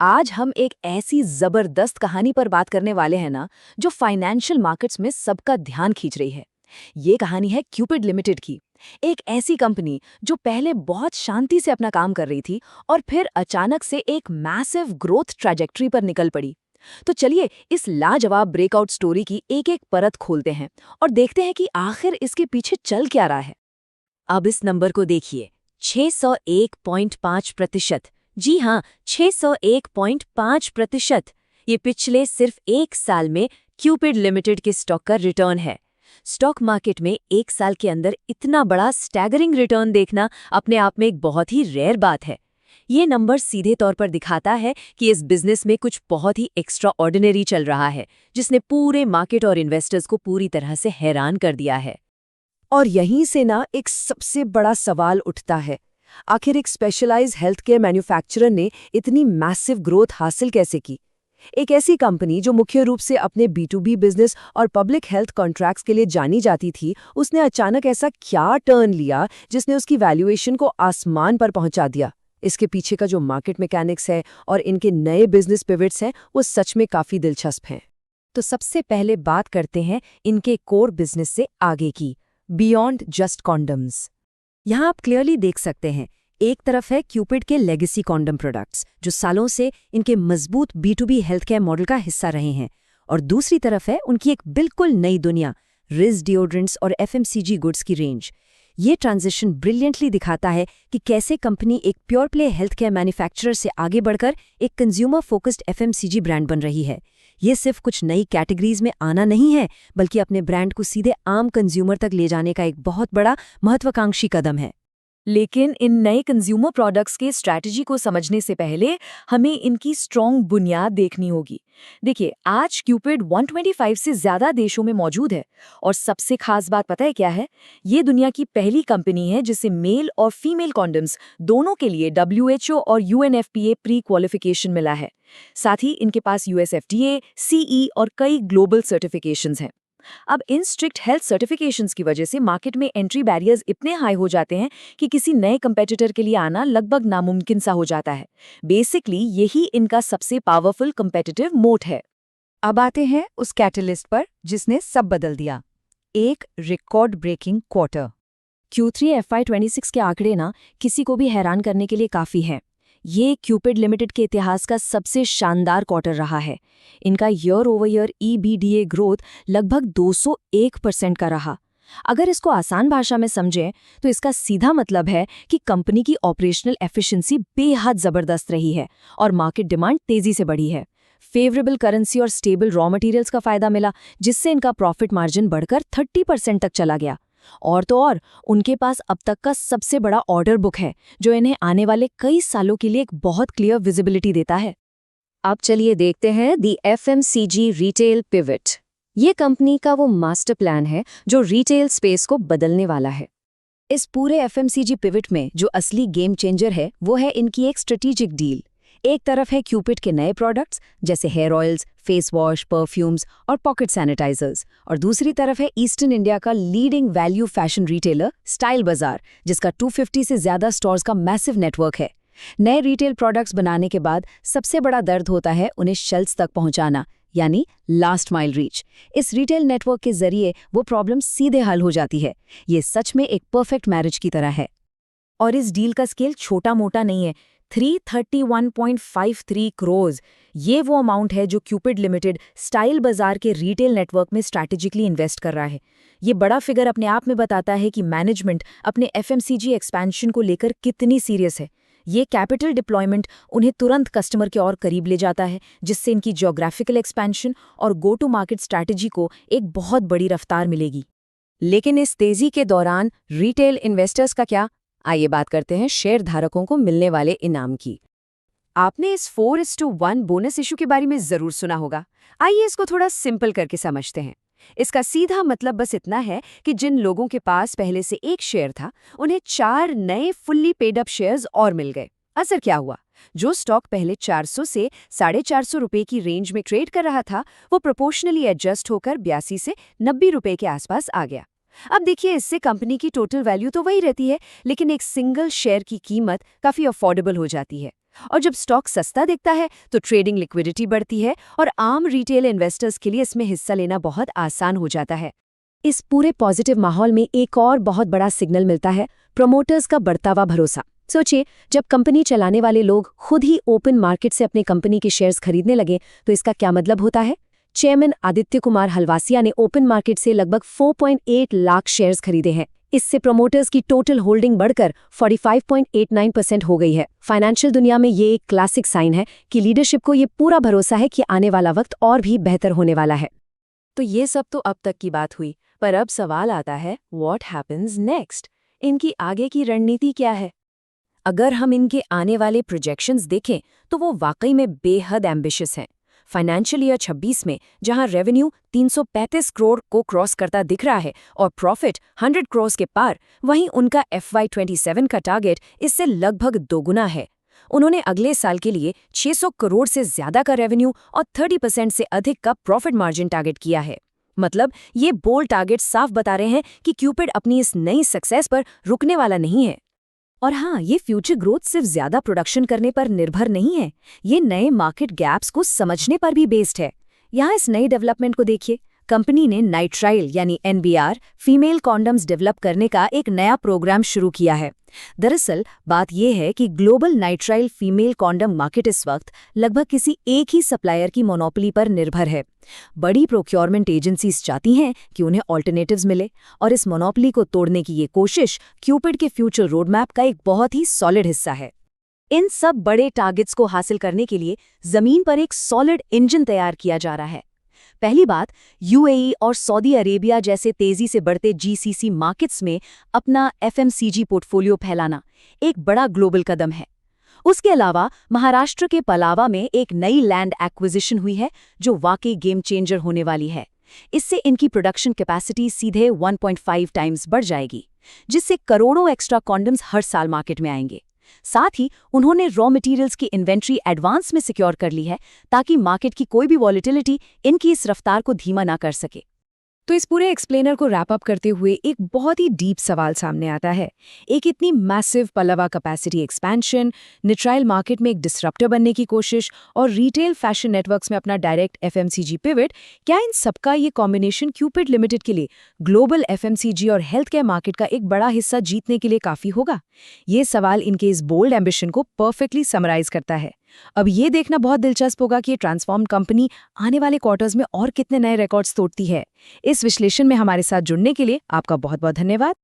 आज हम एक ऐसी जबरदस्त कहानी पर बात करने वाले हैं ना, जो फाइनेंशियल मार्केट्स में सबका ध्यान खींच रही है। ये कहानी है क्यूपिड लिमिटेड की। एक ऐसी कंपनी जो पहले बहुत शांति से अपना काम कर रही थी और फिर अचानक से एक मैसिव ग्रोथ ट्रैजेक्टरी पर निकल पड़ी। तो चलिए इस लाजवाब ब्रेकआउट स्टोरी की एक एक परत खोलते हैं और देखते हैं कि आखिर इसके पीछे चल क्या रहा है। अब इस नंबर को देखिए, 601.5%। जी हाँ, 601.5%। ये पिछले सिर्फ एक साल में क्यूपिड लिमिटेड के स्टॉक का रिटर्न है। स्टॉक मार्केट में एक साल के अंदर इतना बड़ा स्टैगरिंग रिटर्न देखना अपने आप में एक बहुत ही रेयर बात है। ये नंबर सीधे तौर पर दिखाता है कि इस बिजनेस में कुछ बहुत ही एक्स्ट्रा ऑर्डिनरी चल रहा है, जिसने पूरे मार्केट और इन्वेस्टर्स को पूरी तरह से हैरान कर दिया है। और यहीं से ना एक सबसे बड़ा सवाल उठता है, आखिर एक स्पेशलाइज्ड हेल्थ केयर मैन्युफैक्चरर ने इतनी मैसिव ग्रोथ हासिल कैसे की। एक ऐसी कंपनी जो मुख्य रूप से अपने B2B बिजनेस और पब्लिक हेल्थ कॉन्ट्रैक्ट्स के लिए जानी जाती थी, उसने अचानक ऐसा क्या टर्न लिया जिसने उसकी वैल्यूएशन को आसमान पर पहुंचा दिया। इसके पीछे का जो मार्केट मैकेनिक्स है और इनके नए बिजनेस पिवट्स हैं, वो सच में काफी दिलचस्प हैं। तो सबसे पहले बात करते हैं इनके कोर बिजनेस से आगे की, बियॉन्ड जस्ट कॉन्डम्स। यहाँ आप क्लियरली देख सकते हैं, एक तरफ है क्यूपिड के लेगेसी कॉन्डम प्रोडक्ट्स, जो सालों से इनके मजबूत B2B हेल्थ केयर मॉडल का हिस्सा रहे हैं, और दूसरी तरफ है उनकी एक बिल्कुल नई दुनिया, रिज डिओड्रेंट्स और FMCG गुड्स की रेंज। ये ट्रांजिशन ब्रिलियंटली दिखाता है कि कैसे कंपनी एक pure play health care manufacturer से आगे बढ़कर एक कंज्यूमर फोकस्ड FMCG ब्रांड बन रही है। ये सिर्फ कुछ नई कैटेगरीज में आना नहीं है, बल्कि अपने ब्रांड को सीधे आम कंज्यूमर तक ले जाने का एक बहुत बड़ा महत्वाकांक्षी कदम है। लेकिन इन नए कंज्यूमर प्रोडक्ट्स के स्ट्रैटेजी को समझने से पहले हमें इनकी स्ट्रॉन्ग बुनियाद देखनी होगी। देखिए, आज क्यूपिड 125 से ज़्यादा देशों में मौजूद है, और सबसे खास बात पता है क्या है? ये दुनिया की पहली कंपनी है जिसे मेल और फीमेल कॉन्डम्स दोनों के लिए WHO और UNFPA प्री क्वालिफिकेशन मिला है। साथ ही इनके पास US FDA, CE और कई ग्लोबल सर्टिफिकेशंस हैं। अब इन स्ट्रिक्ट हेल्थ सर्टिफिकेशंस की वजह से मार्केट में एंट्री बैरियर्स इतने हाई हो जाते हैं कि किसी नए कंपेटिटर के लिए आना लगभग नामुमकिन सा हो जाता है। बेसिकली यही इनका सबसे पावरफुल कंपेटिटिव मोट है। अब आते हैं उस कैटलिस्ट पर जिसने सब बदल दिया, एक record breaking quarter. Q3 FY26 के आंकड़े ना किसी को भी हैरान करने के लिए काफ़ी हैं। ये क्यूपिड लिमिटेड के इतिहास का सबसे शानदार क्वार्टर रहा है। इनका year over year EBITDA growth लगभग 201% का रहा। अगर इसको आसान भाषा में समझें तो इसका सीधा मतलब है कि कंपनी की ऑपरेशनल एफिशिएंसी बेहद ज़बरदस्त रही है और मार्केट डिमांड तेज़ी से बढ़ी है। फेवरेबल करेंसी और स्टेबल रॉ मटेरियल्स का फ़ायदा मिला, जिससे इनका प्रॉफिट मार्जिन बढ़कर 30% तक चला गया। और तो और उनके पास अब तक का सबसे बड़ा ऑर्डर बुक है, जो इन्हें आने वाले कई सालों के लिए एक बहुत क्लियर विजिबिलिटी देता है। अब चलिए देखते हैं दी FMCG रिटेल पिवट। ये कंपनी का वो मास्टर प्लान है जो रिटेल स्पेस को बदलने वाला है। इस पूरे FMCG पिवट में जो असली गेम चेंजर है, वो है इनकी एक स्ट्रेटेजिक डील। एक तरफ है क्यूपिड के नए प्रोडक्ट्स जैसे hair oils, face wash, perfumes और पॉकेट सैनिटाइजर्स, और दूसरी तरफ है ईस्टर्न इंडिया का leading value fashion retailer style Baazar, जिसका 250 से ज्यादा स्टोर्स का मैसिव नेटवर्क है। नए रिटेल प्रोडक्ट्स बनाने के बाद सबसे बड़ा दर्द होता है उन्हें शेल्फ्स तक पहुंचाना, यानी लास्ट माइल रीच। इस रिटेल नेटवर्क के जरिए वो प्रॉब्लम सीधे हल हो जाती है। ये सच में एक परफेक्ट मैरिज की तरह है। और इस डील का स्केल छोटा मोटा नहीं है, 331.53 करोड़। ये वो अमाउंट है जो क्यूपिड लिमिटेड स्टाइल बाजार के रिटेल नेटवर्क में स्ट्रैटेजिकली इन्वेस्ट कर रहा है। ये बड़ा फिगर अपने आप में बताता है कि मैनेजमेंट अपने FMCG एक्सपेंशन को लेकर कितनी सीरियस है। ये कैपिटल डिप्लॉयमेंट उन्हें तुरंत कस्टमर के और करीब ले जाता है, जिससे इनकी ज्योग्राफिकल एक्सपेंशन और गो टू मार्केट स्ट्रैटेजी को एक बहुत बड़ी रफ्तार मिलेगी। लेकिन इस तेजी के दौरान रिटेल इन्वेस्टर्स का क्या? आइए बात करते हैं शेयर धारकों को मिलने वाले इनाम की। आपने इस 4:1 बोनस इशू के बारे में जरूर सुना होगा। आइए इसको थोड़ा सिंपल करके समझते हैं। इसका सीधा मतलब बस इतना है कि जिन लोगों के पास पहले से एक शेयर था, उन्हें 4 नए फुल्ली पेड अप शेयर्स और मिल गए। असर क्या हुआ? जो स्टॉक पहले 400 से 450 रुपए की रेंज में ट्रेड कर रहा था, वो प्रोपोर्शनली एडजस्ट होकर 82 से 90 रुपए के आसपास आ गया। अब देखिए, इससे कंपनी की टोटल वैल्यू तो वही रहती है, लेकिन एक सिंगल शेयर की कीमत काफी अफोर्डेबल हो जाती है। और जब स्टॉक सस्ता दिखता है तो ट्रेडिंग लिक्विडिटी बढ़ती है और आम रिटेल इन्वेस्टर्स के लिए इसमें हिस्सा लेना बहुत आसान हो जाता है। इस पूरे पॉजिटिव माहौल में एक और बहुत बड़ा सिग्नल मिलता है, प्रमोटर्स का बढ़ता हुआ भरोसा। सोचिए, जब कंपनी चलाने वाले लोग खुद ही ओपन मार्केट से अपनी कंपनी के शेयर्स खरीदने लगे तो इसका क्या मतलब होता है? चेयरमैन आदित्य कुमार हलवासिया ने ओपन मार्केट से लगभग 4.8 लाख शेयर्स खरीदे हैं। इससे प्रमोटर्स की टोटल होल्डिंग बढ़कर 45.89% हो गई है। फाइनेंशियल दुनिया में ये एक क्लासिक साइन है कि लीडरशिप को ये पूरा भरोसा है कि आने वाला वक्त और भी बेहतर होने वाला है। तो ये सब तो अब तक की बात हुई, पर अब सवाल आता है, व्हाट हैपन्स नेक्स्ट? इनकी आगे की रणनीति क्या है? अगर हम इनके आने वाले प्रोजेक्शंस देखें तो वो वाकई में बेहद एम्बिशियस हैं। फाइनेंशियल ईयर 26 में जहां रेवेन्यू 335 करोड़ को क्रॉस करता दिख रहा है और प्रॉफिट 100 करोड़ के पार, वहीं उनका FY27 का टारगेट इससे लगभग दोगुना है। उन्होंने अगले साल के लिए 600 करोड़ से ज्यादा का रेवेन्यू और 30% से अधिक का प्रॉफिट मार्जिन टारगेट किया है। मतलब ये बोल्ड टारगेट साफ बता रहे हैं कि क्यूपिड अपनी इस नई सक्सेस पर रुकने वाला नहीं है। और हाँ, ये फ्यूचर ग्रोथ सिर्फ ज्यादा प्रोडक्शन करने पर निर्भर नहीं है, ये नए मार्केट गैप्स को समझने पर भी बेस्ड है। यहाँ इस नई डेवलपमेंट को देखिए, कंपनी ने नाइट्राइल यानी NBR फीमेल कॉन्डम्स डेवलप करने का एक नया प्रोग्राम शुरू किया है। दरअसल बात यह है कि global nitrile female condom market इस वक्त लगभग किसी एक ही सप्लायर की मोनोपोली पर निर्भर है। बड़ी प्रोक्योरमेंट एजेंसीज चाहती हैं कि उन्हें ऑल्टरनेटिव्स मिले, और इस मोनोपोली को तोड़ने की ये कोशिश क्यूपिड के फ्यूचर रोडमैप का एक बहुत ही सॉलिड हिस्सा है। इन सब बड़े टारगेट्स को हासिल करने के लिए जमीन पर एक सॉलिड इंजन तैयार किया जा रहा है। पहली बात, UAE और सऊदी अरेबिया जैसे तेजी से बढ़ते GCC मार्केट्स में अपना FMCG पोर्टफोलियो फैलाना एक बड़ा ग्लोबल कदम है। उसके अलावा महाराष्ट्र के पलावा में एक नई लैंड एक्विजिशन हुई है जो वाकई गेम चेंजर होने वाली है। इससे इनकी प्रोडक्शन कैपेसिटी सीधे 1.5 टाइम्स बढ़ जाएगी, जिससे करोड़ों एक्स्ट्रा कॉन्डम्स हर साल मार्केट में आएंगे। साथ ही उन्होंने रॉ मटेरियल्स की इन्वेंट्री एडवांस में सिक्योर कर ली है ताकि मार्केट की कोई भी वॉलेटिलिटी इनकी इस रफ्तार को धीमा ना कर सके। तो इस पूरे एक्सप्लेनर को रैप अप करते हुए एक बहुत ही डीप सवाल सामने आता है। एक इतनी मैसिव पल्लवा कैपेसिटी एक्सपेंशन, निट्राइल मार्केट में एक डिसरप्टर बनने की कोशिश और रिटेल फैशन नेटवर्क्स में अपना डायरेक्ट FMCG पिवट, क्या इन सबका ये कॉम्बिनेशन क्यूपिड लिमिटेड के लिए ग्लोबल FMCG और हेल्थ केयर मार्केट का एक बड़ा हिस्सा जीतने के लिए काफी होगा? ये सवाल इनके इस बोल्ड एम्बिशन को परफेक्टली समराइज करता है। अब ये देखना बहुत दिलचस्प होगा कि ये ट्रांसफॉर्म कंपनी आने वाले क्वार्टर्स में और कितने नए रिकॉर्ड्स तोड़ती है। इस विश्लेषण में हमारे साथ जुड़ने के लिए आपका बहुत बहुत धन्यवाद।